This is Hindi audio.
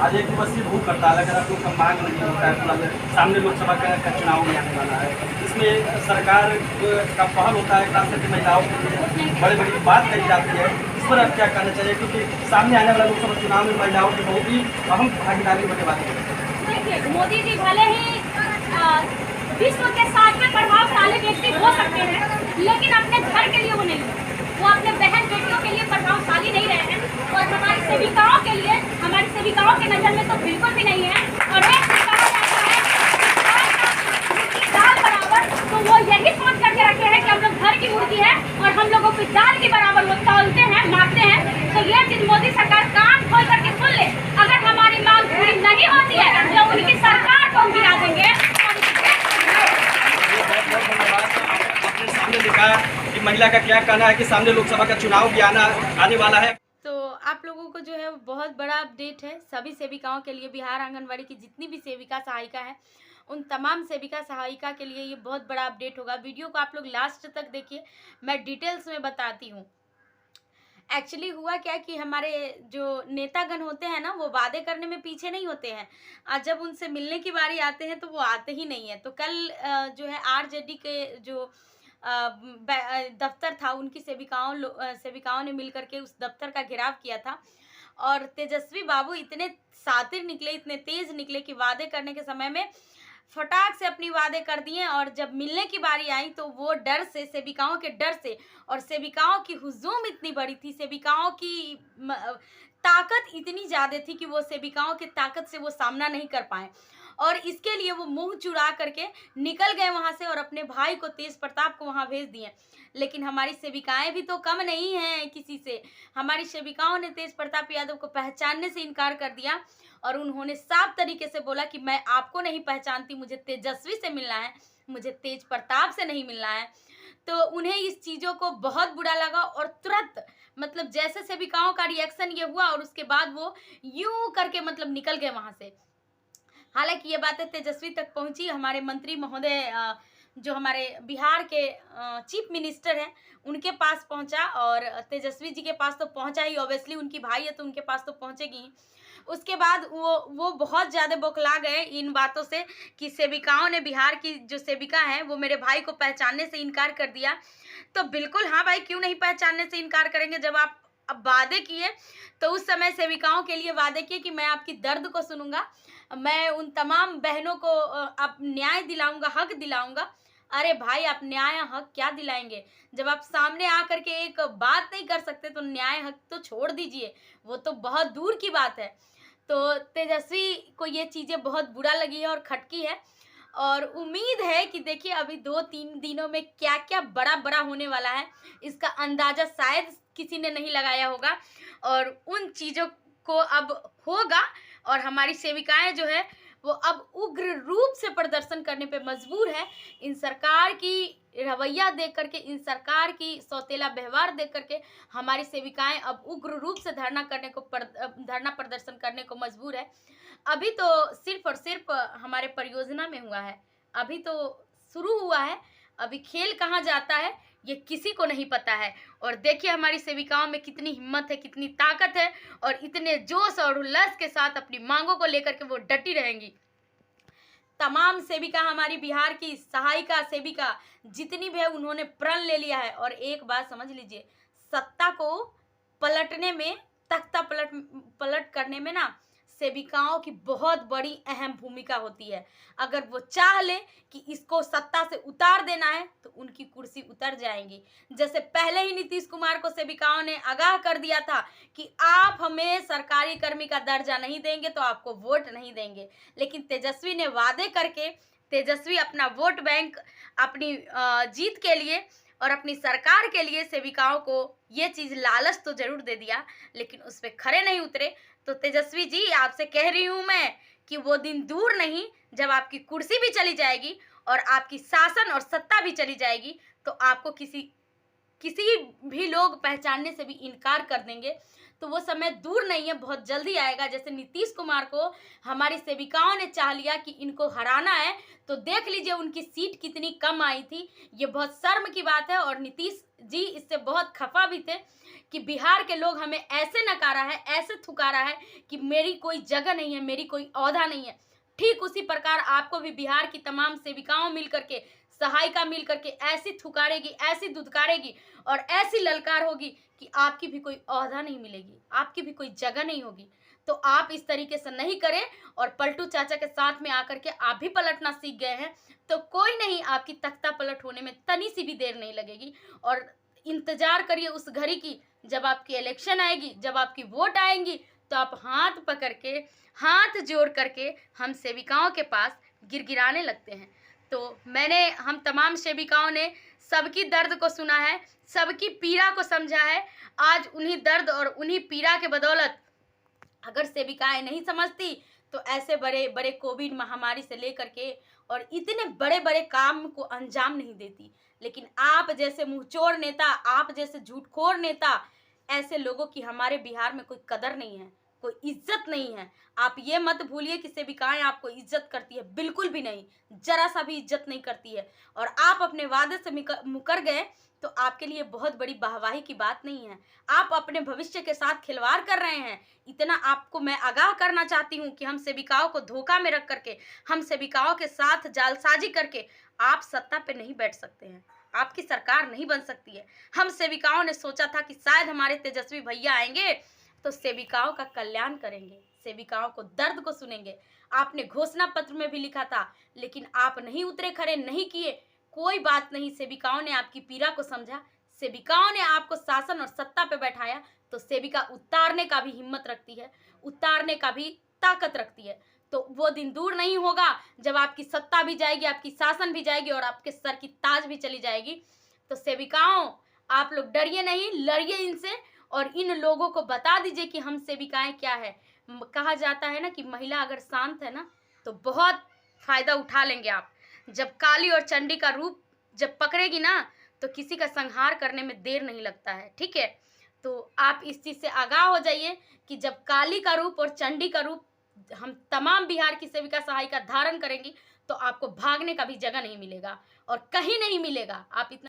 आज एक दिवसीय भूख हड़ताल अगर आप लोग का मांग नहीं होता है, मतलब सामने लोकसभा का चुनाव में आने वाला है, इसमें सरकार का पहल होता है खास करके महिलाओं के लिए बड़ी बड़ी बात कही जाती है, इस पर आप क्या कहना चाहिए? क्योंकि सामने आने वाला लोकसभा चुनाव में महिलाओं की बहुत ही अहम भागीदारी होने वाली है। देखिए, मोदी जी भले ही विश्व के 7वें प्रभावशाली व्यक्ति हो सकते हैं, लेकिन अपने घर के लिए वो नहीं है। वो अपने बहन बेटियों के लिए प्रभावशाली नहीं रहे हैं, और हमारी सेविकाओं के लिए, हमारी सेविकाओं के नज़र में तो बिल्कुल भी नहीं है। और एक भी कहा जाता है दाल बराबर, तो वो यही सोच करके रखे हैं कि हम लोग घर की मुर्गी है और हम लोगों को दाल के बराबर वो तौलते हैं, मापते हैं। तो ये चीज़ मोदी सरकार कान खोल करके सुन ले। अगर हमारी मांग पूरी नहीं होती है तो उनकी सरकार को गिरा देंगे। आपने सामने देखा कि महिला का क्या कहना है कि सामने लोकसभा का चुनाव भी आने वाला है। तो आप लोगों को जो है वो बहुत बड़ा अपडेट है सभी सेविकाओं के लिए। बिहार आंगनवाड़ी की जितनी भी सेविका सहायिका है, उन तमाम सेविका सहायिका के लिए ये बहुत बड़ा अपडेट होगा। वीडियो को आप लोग लास्ट तक देखिए, मैं डिटेल्स में बताती हूँ। एक्चुअली हुआ क्या कि हमारे जो नेतागण होते हैं ना, वो वादे करने में पीछे नहीं होते हैं, और जब उनसे मिलने की बारी आते हैं तो वो आते ही नहीं है। तो कल जो है आरजेडी के जो दफ्तर था, उनकी सेविकाओं ने मिलकर के उस दफ्तर का घेराव किया था। और तेजस्वी बाबू इतने शातिर निकले, इतने तेज निकले कि वादे करने के समय में फटाक से अपनी वादे कर दिए, और जब मिलने की बारी आई तो वो डर से, सेविकाओं के डर से, और सेविकाओं की हुजूम इतनी बड़ी थी, सेविकाओं की ताकत इतनी ज़्यादा थी कि वो सेविकाओं की ताकत से वो सामना नहीं कर पाए, और इसके लिए वो मुंह चुरा करके निकल गए वहाँ से और अपने भाई को, तेज प्रताप को वहाँ भेज दिए। लेकिन हमारी सेविकाएं भी तो कम नहीं हैं किसी से। हमारी सेविकाओं ने तेज प्रताप यादव को पहचानने से इनकार कर दिया, और उन्होंने साफ तरीके से बोला कि मैं आपको नहीं पहचानती, मुझे तेजस्वी से मिलना है, मुझे तेज प्रताप से नहीं मिलना है। तो उन्हें इस चीज़ों को बहुत बुरा लगा, और तुरंत मतलब जैसे सेविकाओं का रिएक्शन ये हुआ, और उसके बाद वो यूं करके मतलब निकल गए वहाँ से। हालांकि ये बातें तेजस्वी तक पहुंची, हमारे मंत्री महोदय जो हमारे बिहार के चीफ मिनिस्टर हैं, उनके पास पहुंचा, और तेजस्वी जी के पास तो पहुंचा ही, ऑब्वियसली उनकी भाई है तो उनके पास तो पहुंचेगी। उसके बाद वो बहुत ज़्यादा बौखला गए इन बातों से कि सेविकाओं ने, बिहार की जो सेविका है वो मेरे भाई को पहचानने से इनकार कर दिया। तो बिल्कुल हाँ भाई, क्यों नहीं पहचानने से इनकार करेंगे? जब आप अब वादे किए तो उस समय सेविकाओं के लिए वादे किए कि मैं आपकी दर्द को सुनूंगा, मैं उन तमाम बहनों को अब न्याय दिलाऊंगा, हक दिलाऊंगा। अरे भाई, आप न्याय हक क्या दिलाएंगे जब आप सामने आकर के एक बात नहीं कर सकते? तो न्याय हक तो छोड़ दीजिए, वो तो बहुत दूर की बात है। तो तेजस्वी को ये चीज़ें बहुत बुरा लगी है और खटकी है, और उम्मीद है कि देखिए अभी 2-3 दिनों में क्या क्या बड़ा बड़ा होने वाला है, इसका अंदाज़ा शायद किसी ने नहीं लगाया होगा, और उन चीज़ों को अब होगा, और हमारी सेविकाएं जो है वो अब उग्र रूप से प्रदर्शन करने पे मजबूर है। इन सरकार की रवैया देख करके, इन सरकार की सौतेला व्यवहार देख करके हमारी सेविकाएं अब उग्र रूप से धरना प्रदर्शन करने को मजबूर है। अभी तो सिर्फ और सिर्फ हमारे परियोजना में हुआ है, अभी तो शुरू हुआ है, अभी खेल कहाँ जाता है ये किसी को नहीं पता है। और देखिए हमारी सेविकाओं में कितनी हिम्मत है, कितनी ताकत है, और इतने जोश और उल्लास के साथ अपनी मांगों को लेकर के वो डटी रहेंगी। तमाम सेविका, हमारी बिहार की सहायिका सेविका जितनी भी है, उन्होंने प्रण ले लिया है। और एक बात समझ लीजिए, सत्ता को पलटने में, तख्ता पलट करने में ना, सेविकाओं की बहुत बड़ी अहम भूमिका होती है। अगर वो चाह ले कि इसको सत्ता से उतार देना है तो उनकी कुर्सी उतर जाएंगी। जैसे पहले ही नीतीश कुमार को सेविकाओं ने आगाह कर दिया था कि आप हमें सरकारी कर्मी का दर्जा नहीं देंगे तो आपको वोट नहीं देंगे, लेकिन तेजस्वी ने वादे करके, तेजस्वी अपना वोट बैंक, अपनी जीत के लिए और अपनी सरकार के लिए सेविकाओं को ये चीज़ लालच तो जरूर दे दिया, लेकिन उस पर खरे नहीं उतरे। तो तेजस्वी जी, आपसे कह रही हूँ मैं कि वो दिन दूर नहीं जब आपकी कुर्सी भी चली जाएगी और आपकी शासन और सत्ता भी चली जाएगी, तो आपको किसी भी लोग पहचानने से भी इनकार कर देंगे। तो वो समय दूर नहीं है, बहुत जल्दी आएगा। जैसे नीतीश कुमार को हमारी सेविकाओं ने चाह लिया कि इनको हराना है, तो देख लीजिए उनकी सीट कितनी कम आई थी। ये बहुत शर्म की बात है और नीतीश जी इससे बहुत खफा भी थे कि बिहार के लोग हमें ऐसे नकारा है, ऐसे थुकारा है कि मेरी कोई जगह नहीं है, मेरी कोई औहदा नहीं है। ठीक उसी प्रकार आपको भी बिहार की तमाम सेविकाओं मिल करके, सहायिका मिल करके ऐसी थुकारेगी, ऐसी दुदकारेगी और ऐसी ललकार होगी कि आपकी भी कोई औहदा नहीं मिलेगी, आपकी भी कोई जगह नहीं होगी। तो आप इस तरीके से नहीं करें और पलटू चाचा के साथ में आकर के आप भी पलटना सीख गए हैं तो कोई नहीं, आपकी तख्ता पलट होने में तनी सी भी देर नहीं लगेगी। और इंतजार करिए उस घड़ी की जब आपकी इलेक्शन आएगी, जब आपकी वोट आएंगी, तो आप हाथ पकड़ के, हाथ जोड़ करके हम सेविकाओं के पास गिड़गिड़ाने लगते हैं। तो हम तमाम सेविकाओं ने सबकी दर्द को सुना है, सबकी पीड़ा को समझा है। आज उन्हीं दर्द और उन्हीं पीड़ा के बदौलत अगर सेविकाएं नहीं समझती तो ऐसे बड़े बड़े कोविड महामारी से लेकर के और इतने बड़े बड़े काम को अंजाम नहीं देती। लेकिन आप जैसे मुंहचोर नेता, आप जैसे झूठखोर नेता, ऐसे लोगों की हमारे बिहार में कोई कदर नहीं है, कोई इज्जत नहीं है। आप ये मत भूलिए कि सेविकाएं आपको इज्जत करती है, बिल्कुल भी नहीं, जरा सा भी इज्जत नहीं करती है। और आप अपने वादे से मुकर गए तो आपके लिए बहुत बड़ी वाहवाही की बात नहीं है। आप अपने भविष्य के साथ खिलवाड़ कर रहे हैं। इतना आपको मैं आगाह करना चाहती हूँ कि हम सेविकाओं को धोखा में रख करके, हम सेविकाओं के साथ जालसाजी करके आप सत्ता पे नहीं बैठ सकते हैं, आपकी सरकार नहीं बन सकती है। हम सेविकाओं ने सोचा था कि शायद हमारे तेजस्वी भैया आएंगे तो सेविकाओं का कल्याण करेंगे, सेविकाओं को दर्द को सुनेंगे। आपने घोषणा पत्र में भी लिखा था, लेकिन आप नहीं उतरे, खड़े नहीं किए। कोई बात नहीं, सेविकाओं ने आपकी पीड़ा को समझा, सेविकाओं ने आपको शासन और सत्ता पे बैठाया। तो सेविका उतारने का भी हिम्मत रखती है, उतारने का भी ताकत रखती है। तो वो दिन दूर नहीं होगा जब आपकी सत्ता भी जाएगी, आपकी शासन भी जाएगी और आपके सर की ताज भी चली जाएगी। तो सेविकाओं, आप लोग डरिए नहीं, लड़िए इनसे और इन लोगों को बता दीजिए कि हम सेविकाएं क्या है। कहा जाता है ना कि महिला अगर शांत है ना तो बहुत फायदा उठा लेंगे आप। जब काली और चंडी का रूप जब पकड़ेगी ना तो किसी का संहार करने में देर नहीं लगता है, ठीक है। तो आप इस चीज़ से आगाह हो जाइए कि जब काली का रूप और चंडी का रूप हम तमाम बिहार की सेविका सहायिका धारण करेंगी तो आपको भागने का भी जगह नहीं मिलेगा और कहीं नहीं मिलेगा। आप इतना